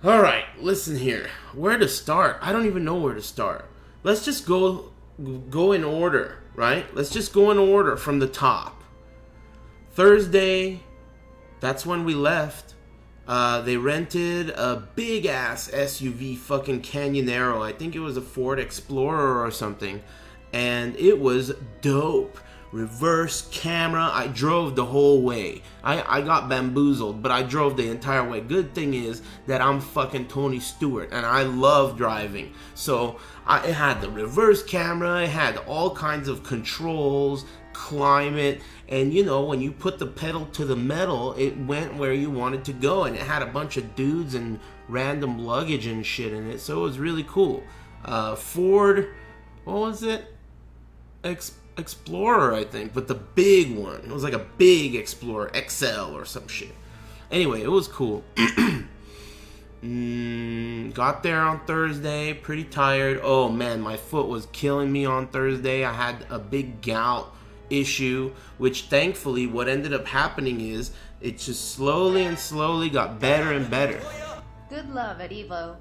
Alright, listen here. Where to start? I don't even know where to start. Let's just go in order, right? Let's just go in order from the top. Thursday, that's when we left. They rented a big-ass SUV fucking Canyonero. I think it was a Ford Explorer or something. And it was dope. Reverse camera. I drove the whole way. I got bamboozled, but I drove the entire way. Good thing is that I'm fucking Tony Stewart, and I love driving. So it had the reverse camera. It had all kinds of controls, climate, and you know, when you put the pedal to the metal, it went where you wanted to go, and it had a bunch of dudes and random luggage and shit in it. So it was really cool. Ford, what was it? Explorer, I think, but the big one. It was like a big Explorer XL or some shit. Anyway, it was cool. Got there on Thursday, pretty tired. Oh man, my foot was killing me on Thursday. I had a big gout issue, which thankfully what ended up happening is it just slowly and slowly got better and better. Good love at Evo.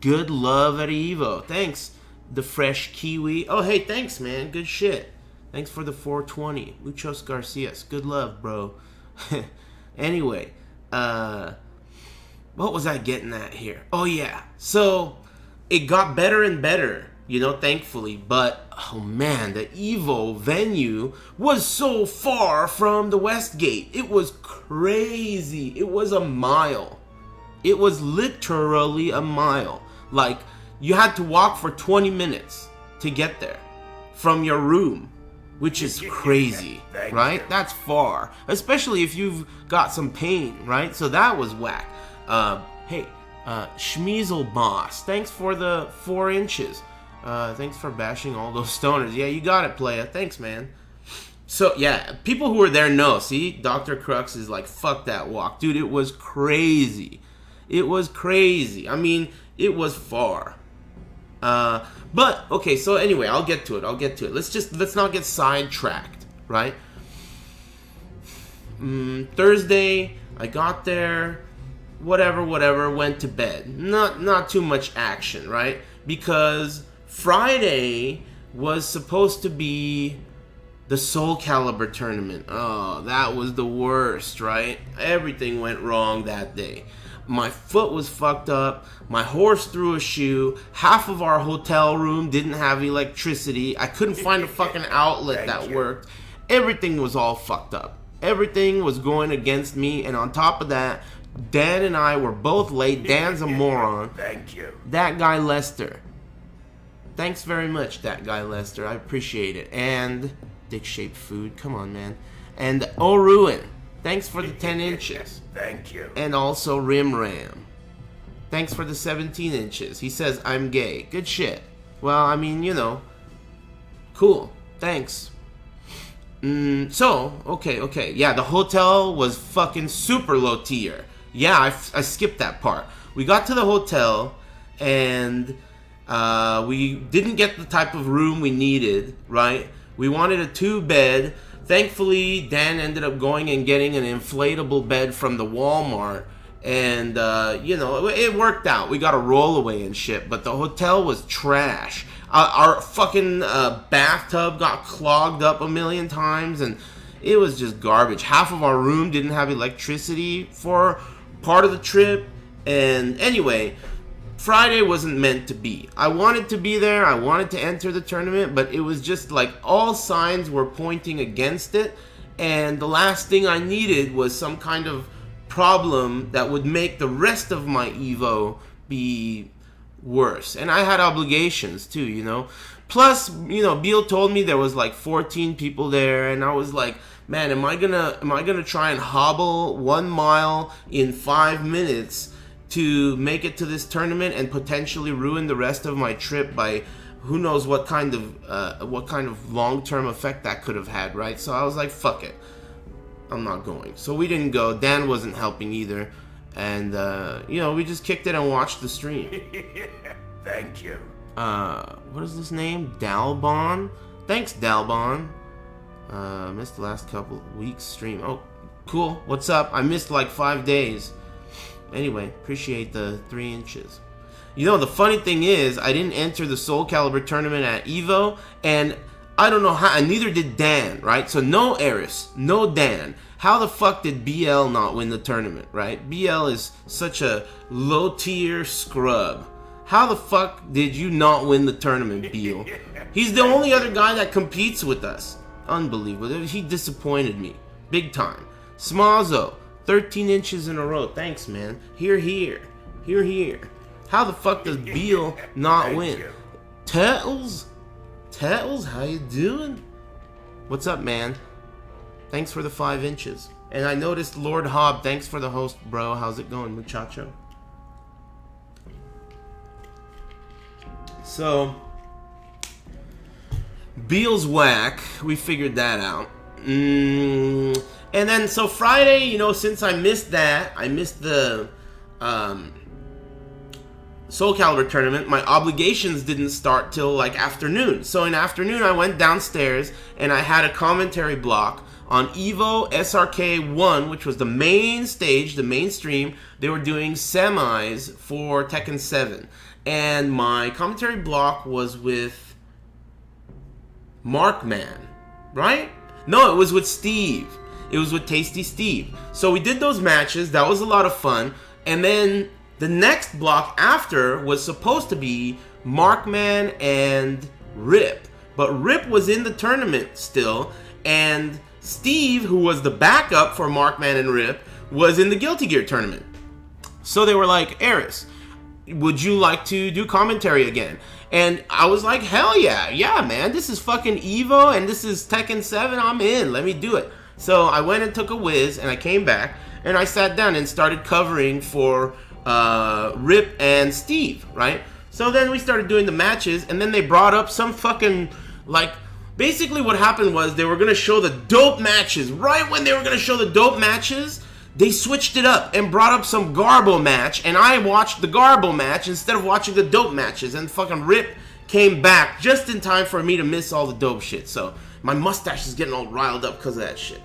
Good love at Evo. Thanks, the fresh kiwi. Oh hey, thanks man, good shit. Thanks for the 420. Muchos Garcias. Good love, bro. Anyway, what was I getting at here? Oh, yeah. So, it got better and better, you know, thankfully. But, oh, man, the Evo venue was so far from the Westgate. It was crazy. It was a mile. It was literally a mile. Like, you had to walk for 20 minutes to get there from your room. Which is crazy, right? That's far. Especially if you've got some pain, right? So that was whack. Hey, Schmeezel Boss, thanks for the 4 inches. Thanks for bashing all those stoners. Yeah, you got it, playa. Thanks, man. So, yeah, people who were there know. See, Dr. Crux is like, fuck that walk. Dude, it was crazy. It was crazy. I mean, it was far. But, okay, so anyway, I'll get to it. Let's not get sidetracked, right? Thursday, I got there, whatever, went to bed. Not too much action, right? Because Friday was supposed to be the Soul Calibur tournament. Oh, that was the worst, right? Everything went wrong that day. My foot was fucked up. My horse threw a shoe. Half of our hotel room didn't have electricity. I couldn't find a fucking outlet that worked. Everything was all fucked up. Everything was going against me. And on top of that, Dan and I were both late. Dan's a moron. Thank you. That guy Lester. Thanks very much, that guy Lester. I appreciate it. And dick-shaped food. Come on, man. And Ruin. Thanks for the 10 inches. Thank you. And also Rim Ram. Thanks for the 17 inches. He says, I'm gay. Good shit. Well, I mean, you know. Cool. Thanks. So, okay. Yeah, the hotel was fucking super low tier. Yeah, I skipped that part. We got to the hotel, and we didn't get the type of room we needed, right? We wanted a 2-bed. Thankfully, Dan ended up going and getting an inflatable bed from the Walmart. And, you know, it worked out. We got a rollaway and shit. But the hotel was trash. Our fucking bathtub got clogged up a million times. And it was just garbage. Half of our room didn't have electricity for part of the trip. And anyway, Friday wasn't meant to be. I wanted to be there. I wanted to enter the tournament, but it was just like all signs were pointing against it. And the last thing I needed was some kind of problem that would make the rest of my Evo be worse. And I had obligations too, you know. Plus, you know, Beal told me there was like 14 people there, and I was like, man, am I gonna try and hobble 1 mile in 5 minutes to make it to this tournament and potentially ruin the rest of my trip by who knows what kind of long-term effect that could have had, right? So I was like, fuck it, I'm not going. So we didn't go. Dan wasn't helping either, and you know, we just kicked it and watched the stream. Thank you. What is this name? Dalbon? Thanks, Dalbon. Missed the last couple weeks stream. Oh, cool. What's up? I missed like 5 days. Anyway, appreciate the 3 inches. You know, the funny thing is, I didn't enter the Soul Calibur tournament at Evo, and I don't know how, and neither did Dan, right? So no Aris, no Dan. How the fuck did BL not win the tournament, right? BL is such a low-tier scrub. How the fuck did you not win the tournament, BL? He's the only other guy that competes with us. Unbelievable. He disappointed me. Big time. Smazzo, 13 inches in a row. Thanks, man. Here, here. Here, here. How the fuck does Beal not win? Turtles? Turtles, how you doing? What's up, man? Thanks for the 5 inches. And I noticed Lord Hobb, thanks for the host, bro. How's it going, muchacho? So, Beal's whack. We figured that out. And then, so Friday, you know, since I missed that, I missed the Soul Calibur tournament, my obligations didn't start till like afternoon. So in afternoon, I went downstairs and I had a commentary block on Evo SRK 1, which was the main stage, the mainstream. They were doing semis for Tekken 7. And my commentary block was with Markman, right? No, it was with Steve. It was with Tasty Steve. So we did those matches. That was a lot of fun. And then the next block after was supposed to be Markman and Rip. But Rip was in the tournament still. And Steve, who was the backup for Markman and Rip, was in the Guilty Gear tournament. So they were like, Aris, would you like to do commentary again? And I was like, hell yeah. Yeah, man. This is fucking Evo and this is Tekken 7. I'm in. Let me do it. So I went and took a whiz and I came back and I sat down and started covering for Rip and Steve, right? So then we started doing the matches and then they brought up some fucking, like, basically what happened was they were going to show the dope matches. Right when they were going to show the dope matches, they switched it up and brought up some Garbo match, and I watched the Garbo match instead of watching the dope matches, and fucking Rip came back just in time for me to miss all the dope shit. So my mustache is getting all riled up because of that shit.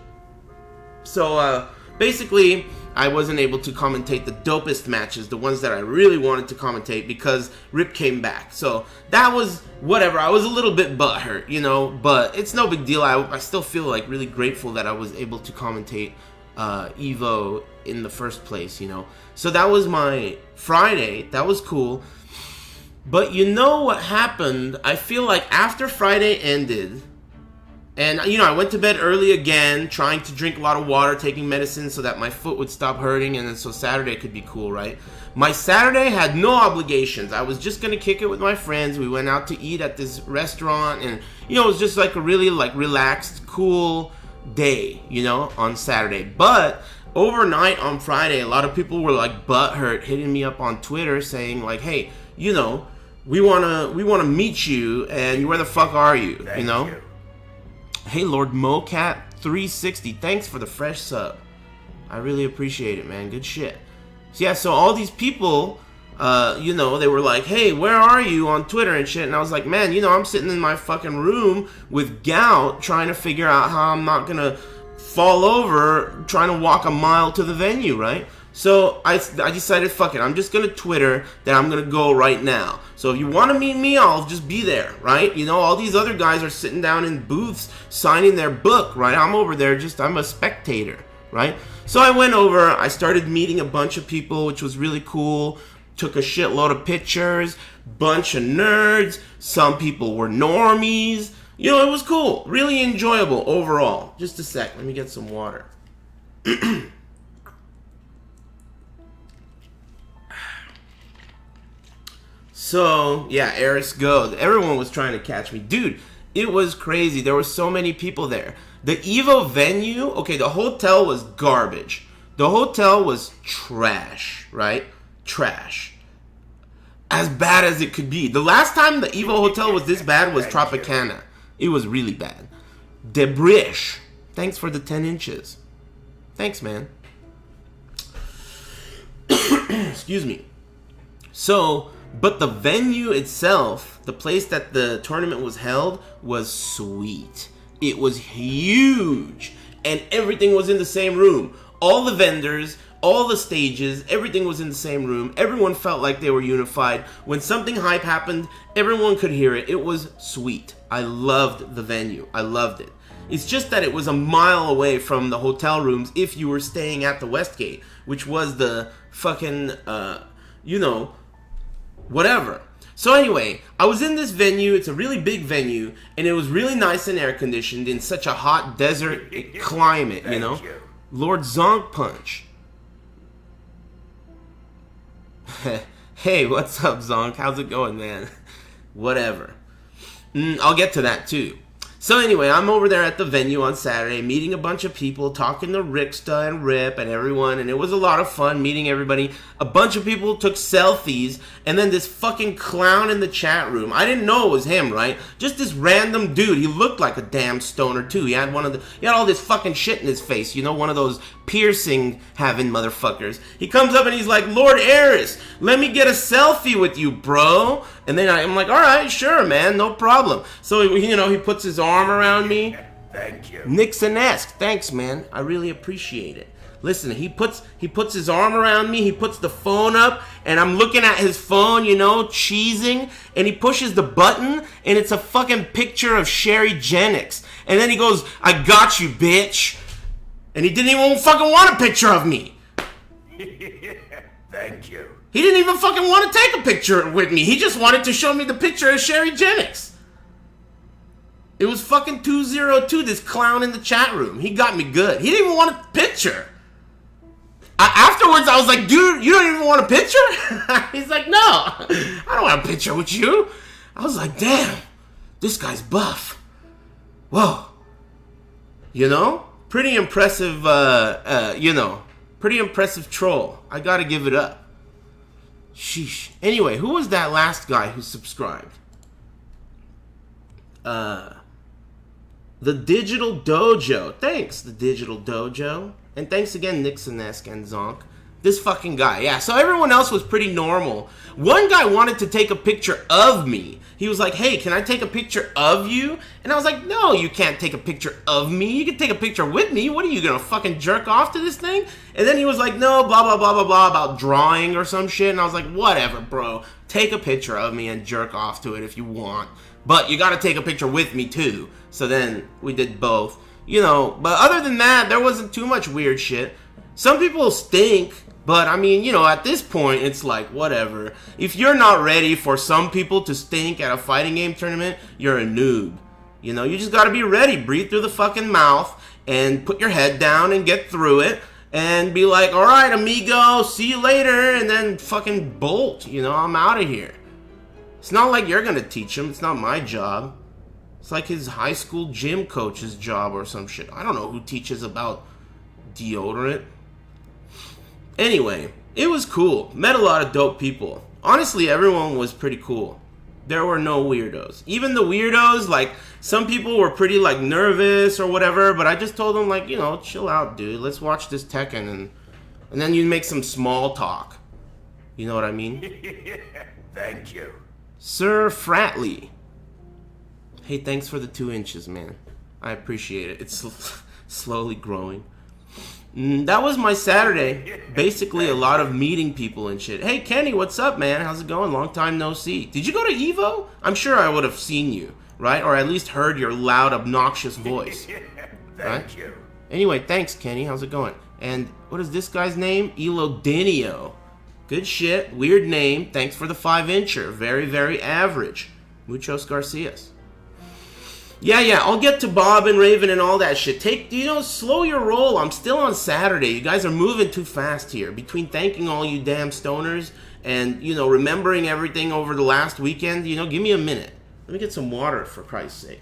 So basically, I wasn't able to commentate the dopest matches, the ones that I really wanted to commentate, because Rip came back. So that was whatever. I was a little bit butthurt, you know, but it's no big deal. I still feel like really grateful that I was able to commentate Evo in the first place, you know. So that was my Friday. That was cool. But you know what happened? I feel like after Friday ended, and, you know, I went to bed early again, trying to drink a lot of water, taking medicine so that my foot would stop hurting, and then so Saturday could be cool, right? My Saturday had no obligations. I was just going to kick it with my friends. We went out to eat at this restaurant, and, you know, it was just like a really, like, relaxed, cool day, you know, on Saturday. But overnight on Friday, a lot of people were, like, butthurt, hitting me up on Twitter saying, like, hey, you know, we wanna meet you, and where the fuck are you, you know? Hey, Lord Mocat 360, thanks for the fresh sub. I really appreciate it, man. Good shit. So yeah, so all these people, you know, they were like, hey, where are you on Twitter and shit? And I was like, man, you know, I'm sitting in my fucking room with Gout trying to figure out how I'm not gonna fall over trying to walk a mile to the venue, right? So I decided, fuck it, I'm just gonna Twitter that I'm gonna go right now. So if you want to meet me, I'll just be there, right? You know, all these other guys are sitting down in booths signing their book, right? I'm over there I'm a spectator, right? So I went over, I started meeting a bunch of people, which was really cool. Took a shitload of pictures, bunch of nerds. Some people were normies. You know, it was cool, really enjoyable overall. Just a sec, let me get some water. So, yeah, Aris go. Everyone was trying to catch me. Dude, it was crazy. There were so many people there. The Evo venue, okay, the hotel was garbage. The hotel was trash, right? Trash. As bad as it could be. The last time the Evo hotel was this bad was Tropicana. It was really bad. Debris. Thanks for the 10 inches. Thanks, man. Excuse me. So, but the venue itself, the place that the tournament was held, was sweet. It was huge. And everything was in the same room. All the vendors, all the stages, everything was in the same room. Everyone felt like they were unified. When something hype happened, everyone could hear it. It was sweet. I loved the venue. I loved it. It's just that it was a mile away from the hotel rooms if you were staying at the Worstgate, which was the fucking, whatever. So anyway, I was in this venue. It's a really big venue, and it was really nice and air-conditioned in such a hot desert climate, you know? Lord Zonk Punch. Hey, what's up, Zonk? How's it going, man? Whatever. I'll get to that, too. So anyway, I'm over there at the venue on Saturday, meeting a bunch of people, talking to Ricksta and Rip and everyone, and it was a lot of fun meeting everybody. A bunch of people took selfies, and then this fucking clown in the chat room. I didn't know it was him, right? Just this random dude. He looked like a damn stoner, too. He had all this fucking shit in his face, you know, one of those piercing-having motherfuckers. He comes up and he's like, Lord Aris, let me get a selfie with you, bro. And then I'm like, all right, sure, man, no problem. So, he puts his arm around me. Thank you. Nixon-esque. Thanks, man. I really appreciate it. Listen, he puts his arm around me. He puts the phone up, and I'm looking at his phone, cheesing, and he pushes the button, and it's a fucking picture of Sherry Jenix'd. And then he goes, I got you, bitch. And he didn't even fucking want a picture of me. Thank you. He didn't even fucking want to take a picture with me. He just wanted to show me the picture of Sherry Jenix'd. It was fucking 202, this clown in the chat room. He got me good. He didn't even want a picture. Afterwards, I was like, dude, you don't even want a picture? He's like, no, I don't want a picture with you. I was like, damn, this guy's buff. Whoa. Pretty impressive, pretty impressive troll. I gotta give it up. Sheesh. Anyway, who was that last guy who subscribed? The Digital Dojo. Thanks, the Digital Dojo. And thanks again, Nixon-esque and Zonk. This fucking guy. Yeah, so everyone else was pretty normal. One guy wanted to take a picture of me. He was like, hey, can I take a picture of you? And I was like, no, you can't take a picture of me. You can take a picture with me. What are you, gonna fucking jerk off to this thing? And then he was like, no, blah, blah, blah, blah, blah, about drawing or some shit. And I was like, whatever, bro. Take a picture of me and jerk off to it if you want. But you gotta take a picture with me, too. So then we did both. But other than that, there wasn't too much weird shit. Some people stink. But, I mean, at this point, it's like, whatever. If you're not ready for some people to stink at a fighting game tournament, you're a noob. You just gotta be ready. Breathe through the fucking mouth and put your head down and get through it. And be like, alright, amigo, see you later. And then fucking bolt. I'm out of here. It's not like you're gonna teach him. It's not my job. It's like his high school gym coach's job or some shit. I don't know who teaches about deodorant. Anyway, it was cool. Met a lot of dope people. Honestly, everyone was pretty cool. There were no weirdos. Even the weirdos, like, some people were pretty, like, nervous or whatever, but I just told them, like, chill out, dude. Let's watch this Tekken, and then you make some small talk. You know what I mean? Thank you. Sir Fratley. Hey, thanks for the 2 inches, man. I appreciate it. It's slowly growing. That was my Saturday. Basically, a lot of meeting people and shit. Hey, Kenny, what's up, man? How's it going? Long time no see. Did you go to Evo? I'm sure I would have seen you, right? Or at least heard your loud, obnoxious voice. Thank you. Anyway, thanks, Kenny. How's it going? And what is this guy's name? Elodinio. Good shit. Weird name. Thanks for the 5-incher. Very, very average. Muchos Garcias. Yeah, I'll get to Bob and Raven and all that shit. Slow your roll. I'm still on Saturday. You guys are moving too fast here. Between thanking all you damn stoners and, remembering everything over the last weekend, give me a minute. Let me get some water, for Christ's sake.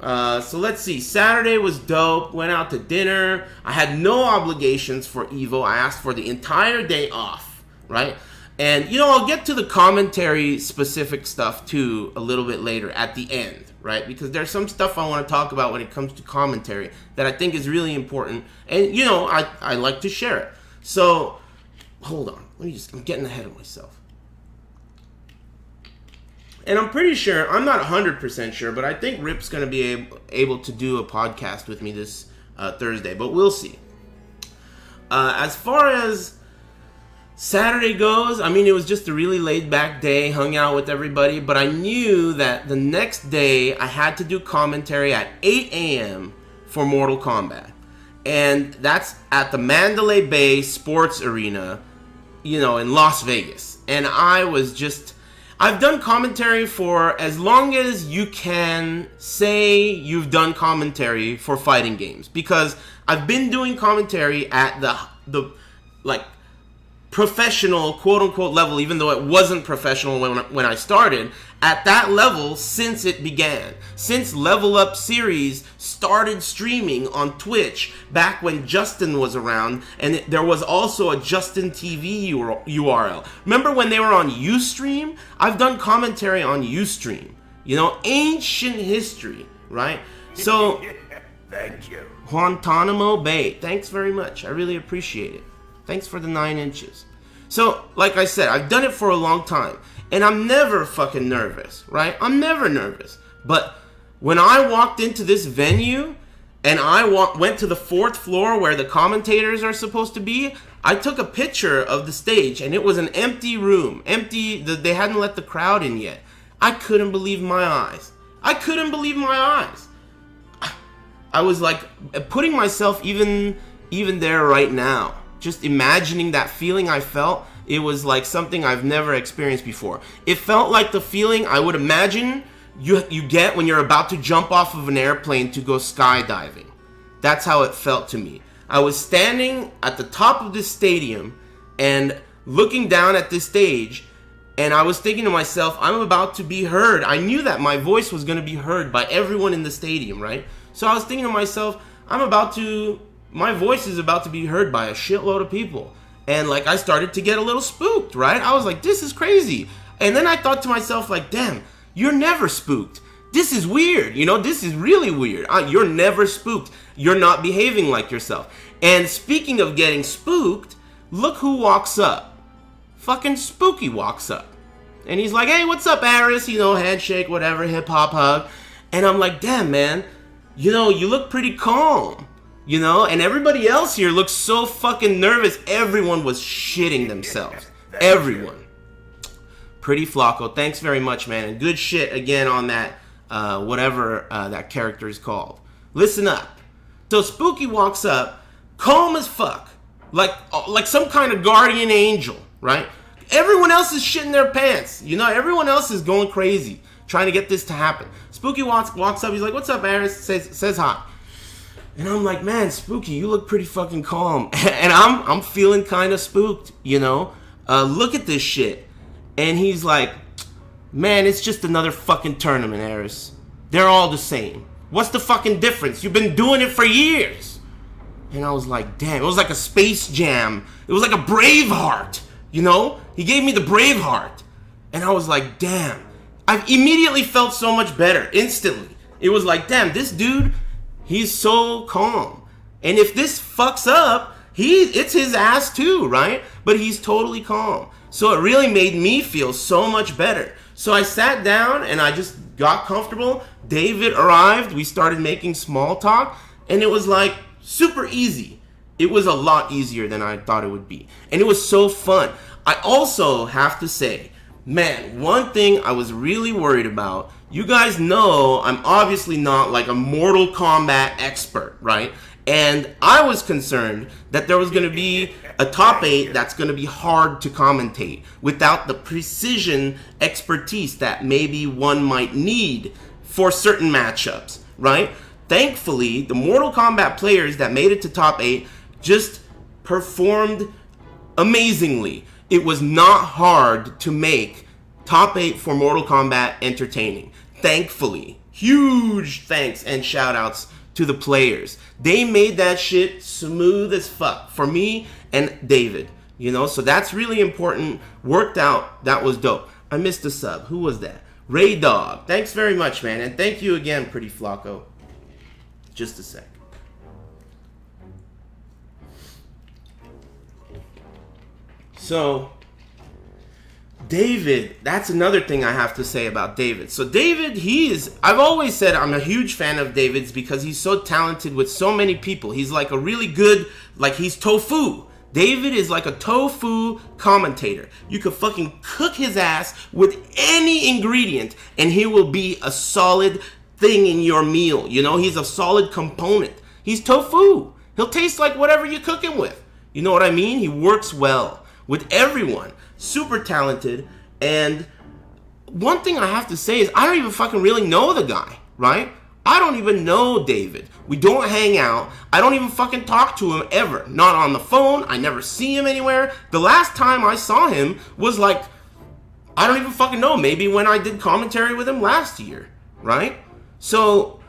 So let's see. Saturday was dope. Went out to dinner. I had no obligations for Evo. I asked for the entire day off, right? And, I'll get to the commentary specific stuff, too, a little bit later at the end. Right? Because there's some stuff I want to talk about when it comes to commentary that I think is really important. And, I like to share it. So, hold on. I'm getting ahead of myself. And I'm pretty sure, I'm not 100% sure, but I think Rip's going to be able to do a podcast with me this Thursday. But we'll see. As far as Saturday goes, I mean, it was just a really laid-back day, hung out with everybody, but I knew that the next day I had to do commentary at 8 a.m. for Mortal Kombat. And that's at the Mandalay Bay Sports Arena, you know, in Las Vegas. And I've done commentary for as long as you can say you've done commentary for fighting games. Because I've been doing commentary at the like, professional, quote-unquote, level, even though it wasn't professional when I started, at that level since it began. Since Level Up Series started streaming on Twitch back when Justin was around, and there was also a Justin TV URL. Remember when they were on Ustream? I've done commentary on Ustream. You know, ancient history, right? So, Thank you. Guantanamo Bay, thanks very much. I really appreciate it. Thanks for the 9 inches. So, like I said, I've done it for a long time. And I'm never fucking nervous, right? I'm never nervous. But when I walked into this venue and I went to the 4th floor where the commentators are supposed to be, I took a picture of the stage and it was an empty room. Empty, they hadn't let the crowd in yet. I couldn't believe my eyes. I couldn't believe my eyes. I was like putting myself even there right now. Just imagining that feeling I felt, it was like something I've never experienced before. It felt like the feeling I would imagine you get when you're about to jump off of an airplane to go skydiving. That's how it felt to me. I was standing at the top of this stadium and looking down at this stage, and I was thinking to myself, I'm about to be heard. I knew that my voice was going to be heard by everyone in the stadium, right? So I was thinking to myself, my voice is about to be heard by a shitload of people. And like I started to get a little spooked, right? I was like, this is crazy. And then I thought to myself, like, damn, you're never spooked. This is weird. You know, this is really weird. You're never spooked. You're not behaving like yourself. And speaking of getting spooked, look who walks up. Fucking Spooky walks up. And he's like, hey, what's up, Aris? You know, handshake, whatever, hip-hop hug. And I'm like, damn, man, you know, you look pretty calm. You know, and everybody else here looks so fucking nervous. Everyone was shitting themselves. Everyone. Pretty Flocko, thanks very much, man. And good shit again on that, whatever that character is called. Listen up. So Spooky walks up, calm as fuck. Like some kind of guardian angel, right? Everyone else is shitting their pants. You know, everyone else is going crazy, trying to get this to happen. Spooky walks up, he's like, what's up, Aris? Says hi. And I'm like, man, Spooky, you look pretty fucking calm. And I'm feeling kind of spooked, you know? Look at this shit. And he's like, man, it's just another fucking tournament, Aris. They're all the same. What's the fucking difference? You've been doing it for years. And I was like, damn, it was like a Space Jam. It was like a Braveheart, you know? He gave me the Braveheart. And I was like, damn. I immediately felt so much better, instantly. It was like, damn, this dude... he's so calm. And if this fucks up, it's his ass too, right? But he's totally calm. So it really made me feel so much better. So I sat down and I just got comfortable. David arrived. We started making small talk. And it was like super easy. It was a lot easier than I thought it would be. And it was so fun. I also have to say, man, one thing I was really worried about, you guys know I'm obviously not like a Mortal Kombat expert, right? And I was concerned that there was going to be a top 8 that's going to be hard to commentate without the precision expertise that maybe one might need for certain matchups, right? Thankfully, the Mortal Kombat players that made it to top 8 just performed amazingly. It was not hard to make top 8 for Mortal Kombat entertaining. Thankfully. Huge thanks and shoutouts to the players. They made that shit smooth as fuck for me and David. You know, so that's really important. Worked out. That was dope. I missed a sub. Who was that? Ray Dog. Thanks very much, man. And thank you again, Pretty Flocko. Just a sec. So... David, that's another thing I have to say about David. So David, I've always said I'm a huge fan of David's because he's so talented with so many people. He's like a really good, like he's tofu. David is like a tofu commentator. You could fucking cook his ass with any ingredient and he will be a solid thing in your meal. You know, he's a solid component. He's tofu. He'll taste like whatever you cook him with. You know what I mean? He works well with everyone. Super talented. And one thing I have to say is I don't even fucking really know the guy, right? I don't even know David. We don't hang out. I don't even fucking talk to him ever. Not on the phone. I never see him anywhere. The last time I saw him was like, I don't even fucking know. Maybe when I did commentary with him last year, right? So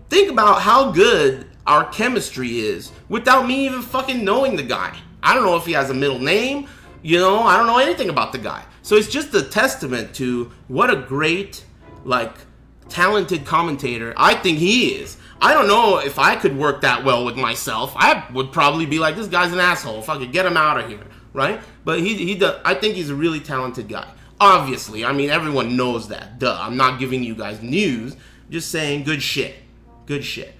think about how good our chemistry is without me even fucking knowing the guy. I don't know if he has a middle name. You know, I don't know anything about the guy. So it's just a testament to what a great, like, talented commentator I think he is. I don't know if I could work that well with myself. I would probably be like, this guy's an asshole. If I could get him out of here, right? But he does. I think he's a really talented guy. Obviously, I mean, everyone knows that. Duh. I'm not giving you guys news. Just saying good shit. Good shit.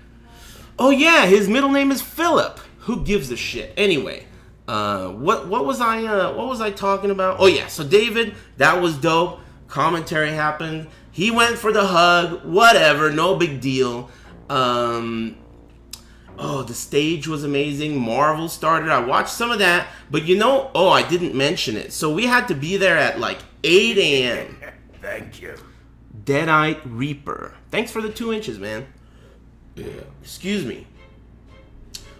Oh yeah, his middle name is Philip. Who gives a shit? Anyway, what was I talking about? Oh yeah, so David, that was dope. Commentary happened. He went for the hug. Whatever, no big deal. The stage was amazing. Marvel started. I watched some of that, but you know, I didn't mention it. So we had to be there at like 8 a.m. Thank you. Deadite Reaper. Thanks for the 2 inches, man. Yeah. Excuse me.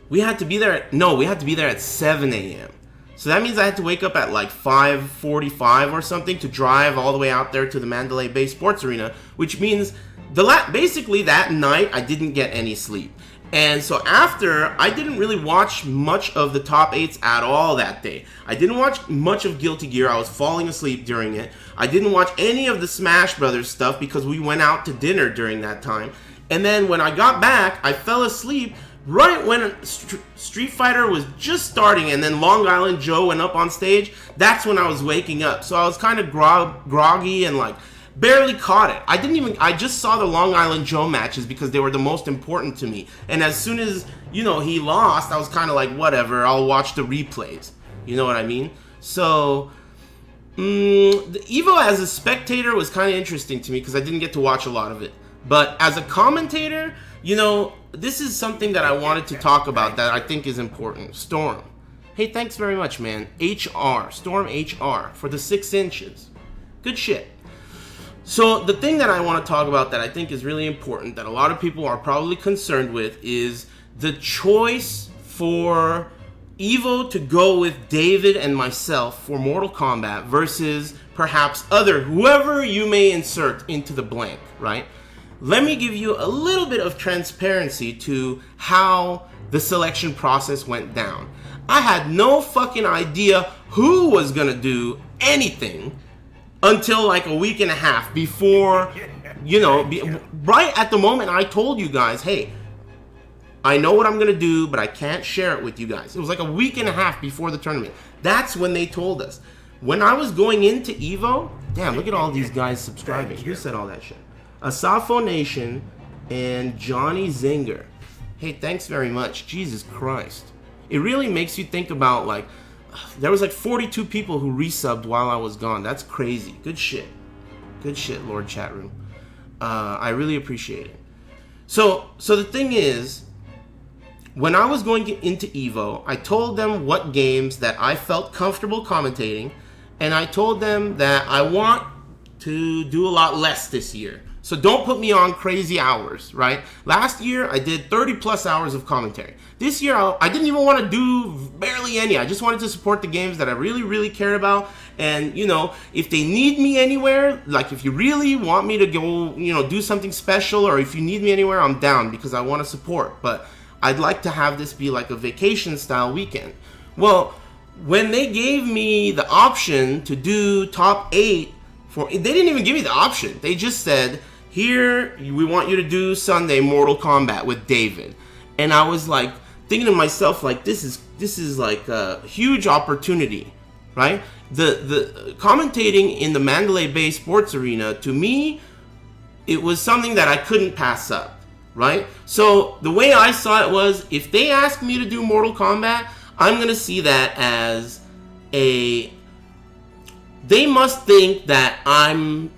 We had to be there at 7 a.m. So that means I had to wake up at like 5:45 or something to drive all the way out there to the Mandalay Bay Sports Arena, which means basically that night I didn't get any sleep. And so after, I didn't really watch much of the top 8s at all that day. I didn't watch much of Guilty Gear. I was falling asleep during it. I didn't watch any of the Smash Brothers stuff because we went out to dinner during that time. And then when I got back, I fell asleep right when Street Fighter was just starting, and then Long Island Joe went up on stage. That's when I was waking up. So I was kind of groggy and like barely caught it. I just saw the Long Island Joe matches because they were the most important to me. And as soon as, you know, he lost, I was kind of like, whatever, I'll watch the replays. You know what I mean? So the Evo as a spectator was kind of interesting to me because I didn't get to watch a lot of it. But as a commentator, you know, this is something that I wanted to talk about that I think is important. Storm. Hey, thanks very much, man. HR. Storm HR for the 6 inches. Good shit. So the thing that I want to talk about that I think is really important, that a lot of people are probably concerned with, is the choice for Evo to go with David and myself for Mortal Kombat versus perhaps whoever you may insert into the blank, right? Let me give you a little bit of transparency to how the selection process went down. I had no fucking idea who was gonna do anything until like a week and a half before, you know, right at the moment I told you guys, hey, I know what I'm gonna do, but I can't share it with you guys. It was like a week and a half before the tournament. That's when they told us. When I was going into Evo, damn, look at all these guys subscribing. Who said all that shit? Asafo Nation and Johnny Zinger. Hey, thanks very much. Jesus Christ. It really makes you think about, like, there was like 42 people who resubbed while I was gone. That's crazy. Good shit. Good shit, Lord Chatroom. I really appreciate it. So the thing is, when I was going into Evo, I told them what games that I felt comfortable commentating, and I told them that I want to do a lot less this year. So don't put me on crazy hours, right? Last year, I did 30 plus hours of commentary. This year, I didn't even want to do barely any. I just wanted to support the games that I really, really cared about. And, you know, if they need me anywhere, like if you really want me to go, you know, do something special, or if you need me anywhere, I'm down because I want to support. But I'd like to have this be like a vacation style weekend. Well, when they gave me the option to do top 8, they didn't even give me the option. They just said, here, we want you to do Sunday Mortal Kombat with David. And I was like, thinking to myself, like, this is like a huge opportunity right? The commentating in the Mandalay Bay Sports Arena, to me, it was something that I couldn't pass up, right? So the way I saw it was, if they ask me to do Mortal Kombat, I'm going to see that as they must think that I'm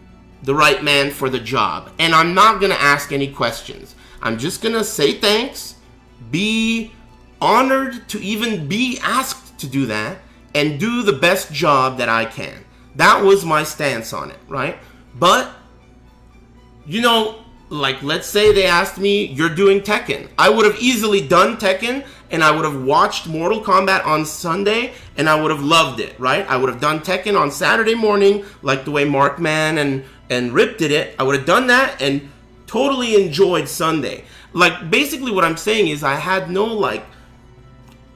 the right man for the job. And I'm not going to ask any questions. I'm just going to say thanks, be honored to even be asked to do that, and do the best job that I can. That was my stance on it, right? But, you know, like, let's say they asked me, you're doing Tekken. I would have easily done Tekken, and I would have watched Mortal Kombat on Sunday, and I would have loved it, right? I would have done Tekken on Saturday morning, like the way Markman and Rip did it. I would have done that and totally enjoyed Sunday. Like, basically what I'm saying is I had no, like,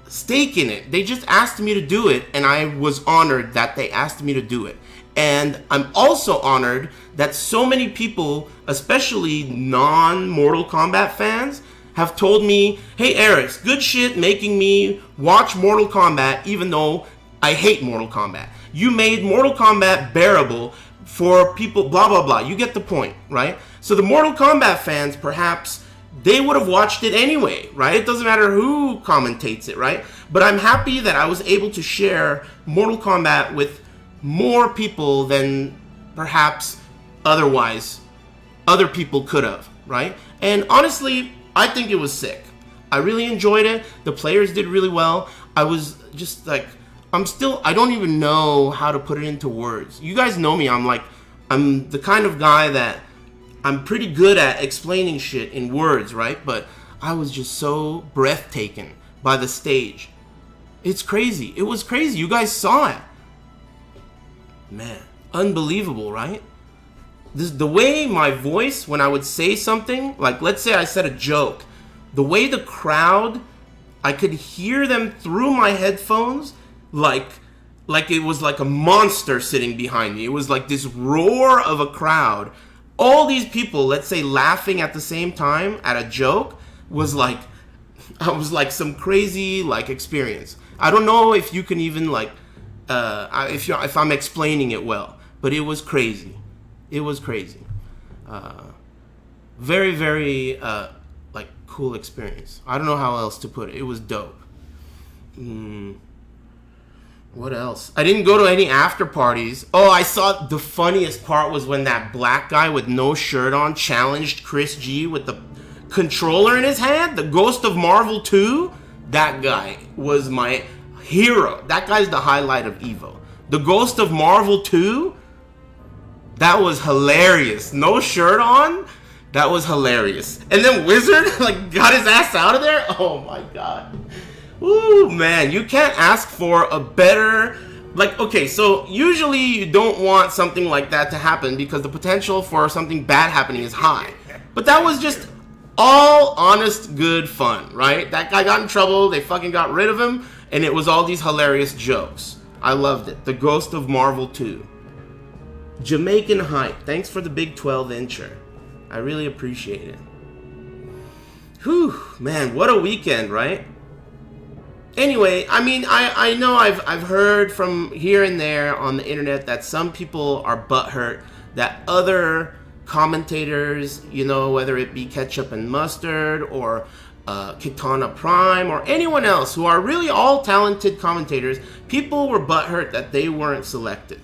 stake in it. They just asked me to do it, and I was honored that they asked me to do it. And I'm also honored that so many people, especially non-Mortal Kombat fans, have told me, hey Aris, good shit making me watch Mortal Kombat even though I hate Mortal Kombat. You made Mortal Kombat bearable for people, blah blah blah. You get the point, right? So the Mortal Kombat fans, perhaps, they would have watched it anyway, right? It doesn't matter who commentates it, right? But I'm happy that I was able to share Mortal Kombat with more people than perhaps otherwise other people could have, right? And honestly, I think it was sick. I really enjoyed it. The players did really well. I was just like, I don't even know how to put it into words. You guys know me. I'm the kind of guy that I'm pretty good at explaining shit in words, right? But I was just so breathtaken by the stage. It's crazy. It was crazy. You guys saw it. Man, unbelievable, right? The way my voice, when I would say something, like let's say I said a joke, the way the crowd, I could hear them through my headphones, like it was like a monster sitting behind me. It was like this roar of a crowd. All these people, let's say, laughing at the same time at a joke was like, I was like some crazy like experience. I don't know if you can even like, if I'm explaining it well, but it was crazy. It was crazy. Very, very like cool experience. I don't know how else to put it. It was dope. What else? I didn't go to any after parties. Oh, I saw the funniest part was when that black guy with no shirt on challenged Chris G with the controller in his hand. The Ghost of Marvel 2. That guy was my hero. That guy's the highlight of Evo. The Ghost of Marvel 2. That was hilarious. No shirt on. That was hilarious. And then Wizard like got his ass out of there. Oh my god. Ooh, man, you can't ask for a better, like, okay, so usually you don't want something like that to happen because the potential for something bad happening is high. But that was just all honest, good fun, right? That guy got in trouble, they fucking got rid of him, and it was all these hilarious jokes. I loved it. The Ghost of Marvel 2. Jamaican Hype, thanks for the big 12-incher. I really appreciate it. Whew, man, what a weekend, right? Anyway, I mean, I know I've heard from here and there on the internet that some people are butthurt that other commentators, you know, whether it be Ketchup and Mustard or Kitana Prime or anyone else who are really all talented commentators, people were butthurt that they weren't selected.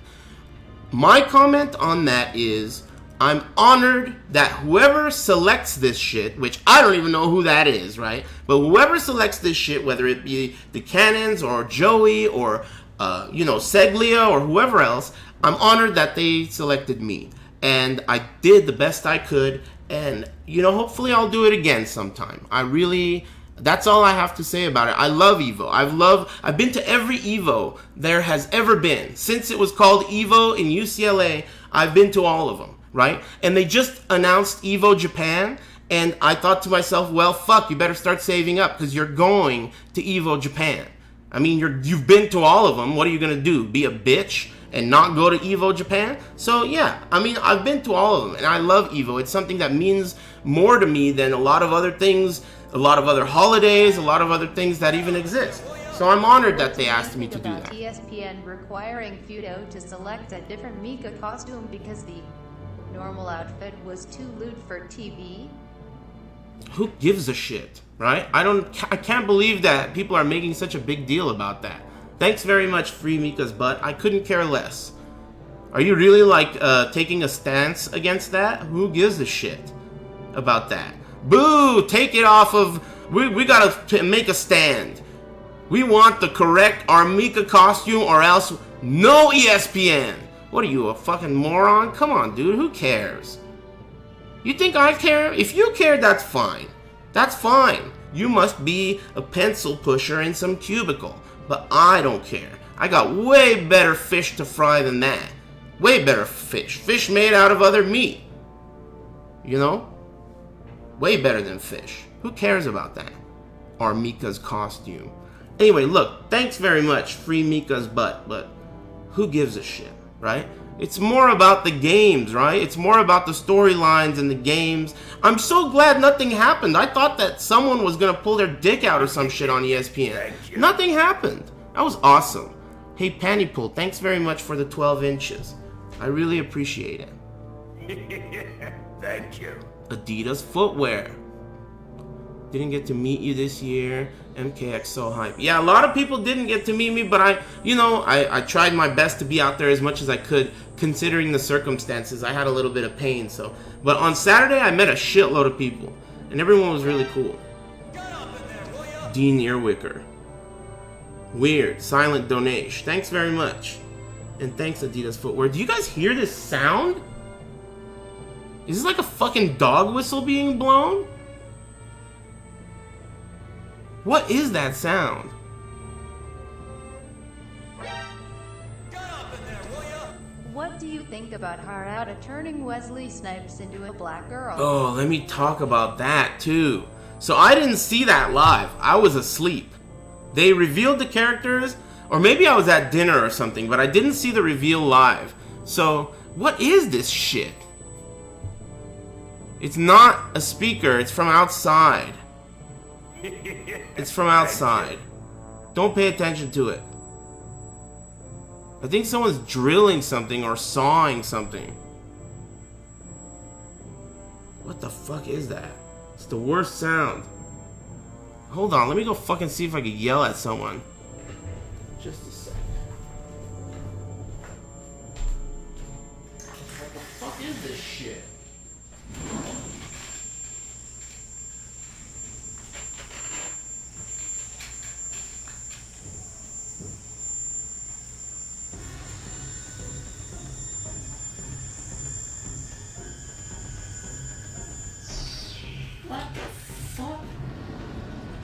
My comment on that is, I'm honored that whoever selects this shit, which I don't even know who that is, right? But whoever selects this shit, whether it be the Cannons or Joey or, Seglia or whoever else, I'm honored that they selected me. And I did the best I could. And, hopefully I'll do it again sometime. That's all I have to say about it. I love Evo. I've been to every Evo there has ever been. Since it was called Evo in UCLA, I've been to all of them. Right? And they just announced Evo Japan, and I thought to myself, well, fuck, you better start saving up because you're going to Evo Japan. I mean, you've been to all of them. What are you going to do? Be a bitch and not go to Evo Japan? So, yeah, I mean, I've been to all of them, and I love Evo. It's something that means more to me than a lot of other things, a lot of other holidays, a lot of other things that even exist. So I'm honored that What they do you asked me think to do about that. ESPN requiring Fudo to select a different Mika costume because the normal outfit was too lewd for TV? Who gives a shit, right? I can't believe that people are making such a big deal about that. Thanks very much, Free Mika's butt. I couldn't care less. Are you really like taking a stance against that? Who gives a shit about that? Boo! Take it off of. We gotta make a stand. We want the correct Armika costume, or else no ESPN. What are you, a fucking moron? Come on, dude. Who cares? You think I care? If you care, that's fine. That's fine. You must be a pencil pusher in some cubicle. But I don't care. I got way better fish to fry than that. Way better fish. Fish made out of other meat. You know? Way better than fish. Who cares about that? Or Mika's costume. Anyway, look. Thanks very much, Free Mika's butt. But who gives a shit, right? It's more about the games, right? It's more about the storylines and the games. I'm so glad nothing happened. I thought that someone was going to pull their dick out or some shit on ESPN. Nothing happened. That was awesome. Hey, Panty Pool, thanks very much for the 12 inches. I really appreciate it. Thank you. Adidas footwear. Didn't get to meet you this year. MKX so hype. Yeah, a lot of people didn't get to meet me, but I tried my best to be out there as much as I could, considering the circumstances. I had a little bit of pain, so. But on Saturday, I met a shitload of people, and everyone was really cool. Dean Earwicker. Weird. Silent donation. Thanks very much. And thanks, Adidas Footwear. Do you guys hear this sound? Is this like a fucking dog whistle being blown? What is that sound? What do you think about Harada turning Wesley Snipes into a black girl? Oh, let me talk about that too. So I didn't see that live. I was asleep. They revealed the characters, or maybe I was at dinner or something, but I didn't see the reveal live. So, what is this shit? It's not a speaker, it's from outside. It's from outside. Don't pay attention to it. I think someone's drilling something or sawing something. What the fuck is that? It's the worst sound. Hold on, let me go fucking see if I can yell at someone. Just a second. What the fuck is this shit? What the fuck?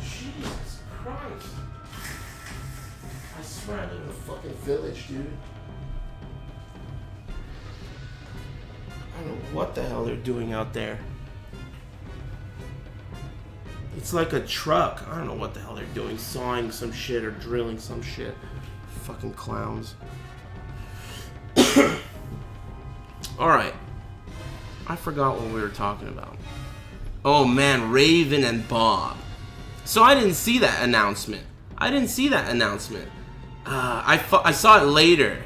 Jesus Christ. I swear I live in a fucking village, dude. I don't know what the hell they're doing out there. It's like a truck. I don't know what the hell they're doing. Sawing some shit or drilling some shit. Fucking clowns. Alright. I forgot what we were talking about. Oh man, Raven and Bob. So I didn't see that announcement. I saw it later.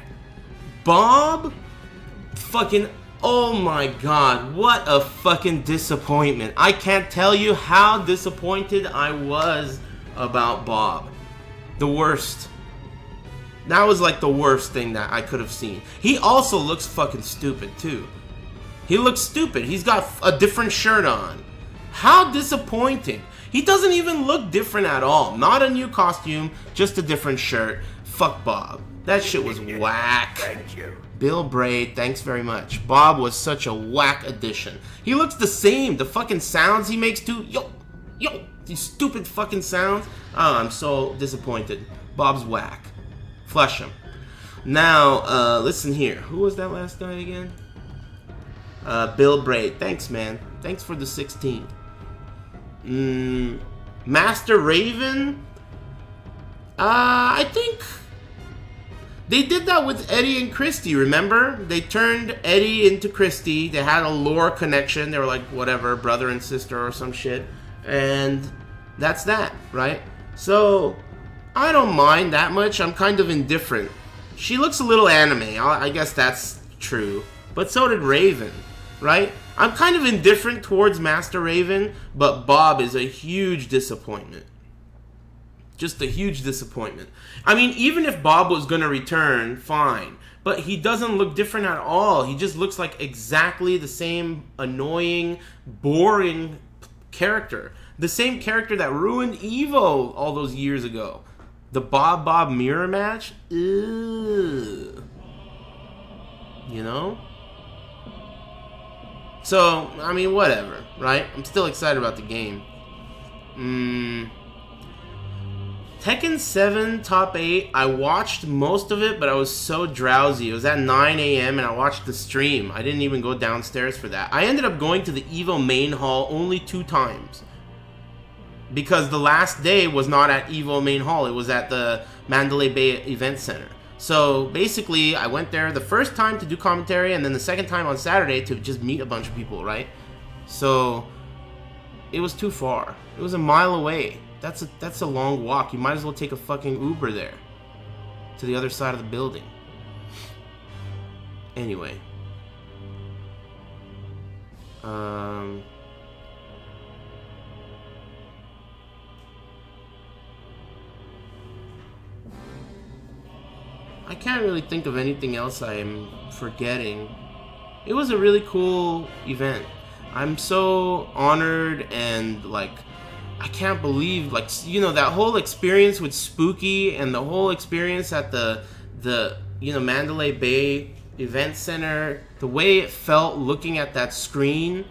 Bob? Fucking, oh my god, what a fucking disappointment. I can't tell you how disappointed I was about Bob. The worst. That was like the worst thing that I could have seen. He also looks fucking stupid too. He looks stupid. He's got a different shirt on. How disappointing. He doesn't even look different at all. Not a new costume, just a different shirt. Fuck Bob. That shit was whack. Thank you. Bill Braid, thanks very much. Bob was such a whack addition. He looks the same. The fucking sounds he makes too. Yo, yo, these stupid fucking sounds. Oh, I'm so disappointed. Bob's whack. Flush him. Now, listen here. Who was that last guy again? Bill Braid. Thanks, man. Thanks for the 16. Master Raven? I think they did that with Eddie and Christy, remember? They turned Eddie into Christy. They had a lore connection. They were like, whatever, brother and sister or some shit. And that's that, right? So, I don't mind that much. I'm kind of indifferent. She looks a little anime. I guess that's true. But so did Raven, right? I'm kind of indifferent towards Master Raven, but Bob is a huge disappointment. Just a huge disappointment. I mean, even if Bob was going to return, fine. But he doesn't look different at all. He just looks like exactly the same annoying, boring character. The same character that ruined Evo all those years ago. The Bob mirror match? Ugh. You know? So, I mean, whatever, right? I'm still excited about the game. Tekken 7 Top 8, I watched most of it, but I was so drowsy. It was at 9 a.m. and I watched the stream. I didn't even go downstairs for that. I ended up going to the Evo main hall only 2 times. Because the last day was not at Evo main hall. It was at the Mandalay Bay Event Center. So basically, I went there the first time to do commentary, and then the second time on Saturday to just meet a bunch of people, right? So it was too far. It was a mile away. That's a long walk. You might as well take a fucking Uber there to the other side of the building. Anyway. I can't really think of anything else I am forgetting. It was a really cool event. I'm so honored and like I can't believe, like, you know, that whole experience with Spooky and the whole experience at the you know, Mandalay Bay Event Center, the way it felt looking at that screen,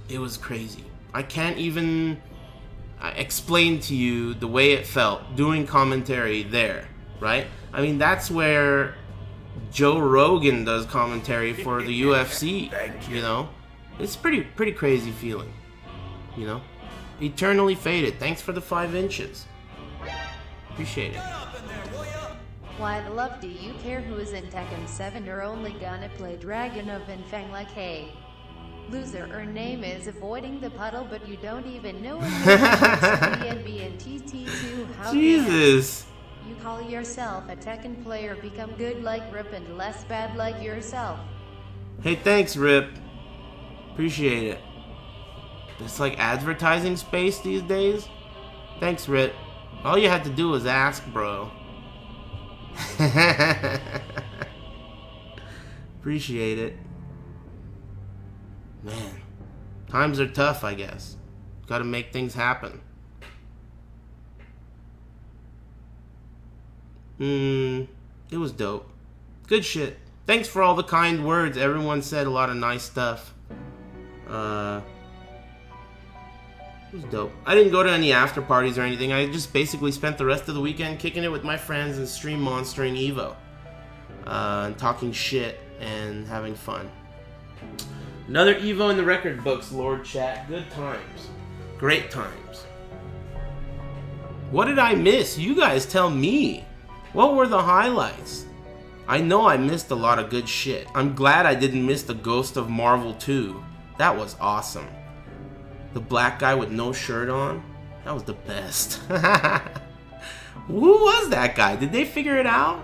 it was crazy. I can't even explain to you the way it felt doing commentary there, right? I mean, that's where Joe Rogan does commentary for the UFC, you know? It's pretty crazy feeling, you know? Eternally Faded, thanks for the 5 inches. Appreciate it. Why the love do you care who is in Tekken 7? You're only gonna play Dragon of Infang like hey. Loser, her name is avoiding the puddle, but you don't even know it. BNB and TT2, how Jesus. You call yourself a Tekken player, become good like Rip and less bad like yourself. Hey, thanks, Rip. Appreciate it. It's like advertising space these days. Thanks, Rip. All you had to do was ask, bro. Appreciate it. Man, times are tough, I guess. Gotta make things happen. It was dope. Good shit. Thanks for all the kind words. Everyone said a lot of nice stuff. It was dope. I didn't go to any after parties or anything. I just basically spent the rest of the weekend kicking it with my friends and stream monstering Evo. And talking shit and having fun. Another Evo in the record books, Lord Chat. Good times. Great times. What did I miss? You guys tell me. What were the highlights? I know I missed a lot of good shit. I'm glad I didn't miss the Ghost of Marvel 2. That was awesome. The black guy with no shirt on? That was the best. Who was that guy? Did they figure it out?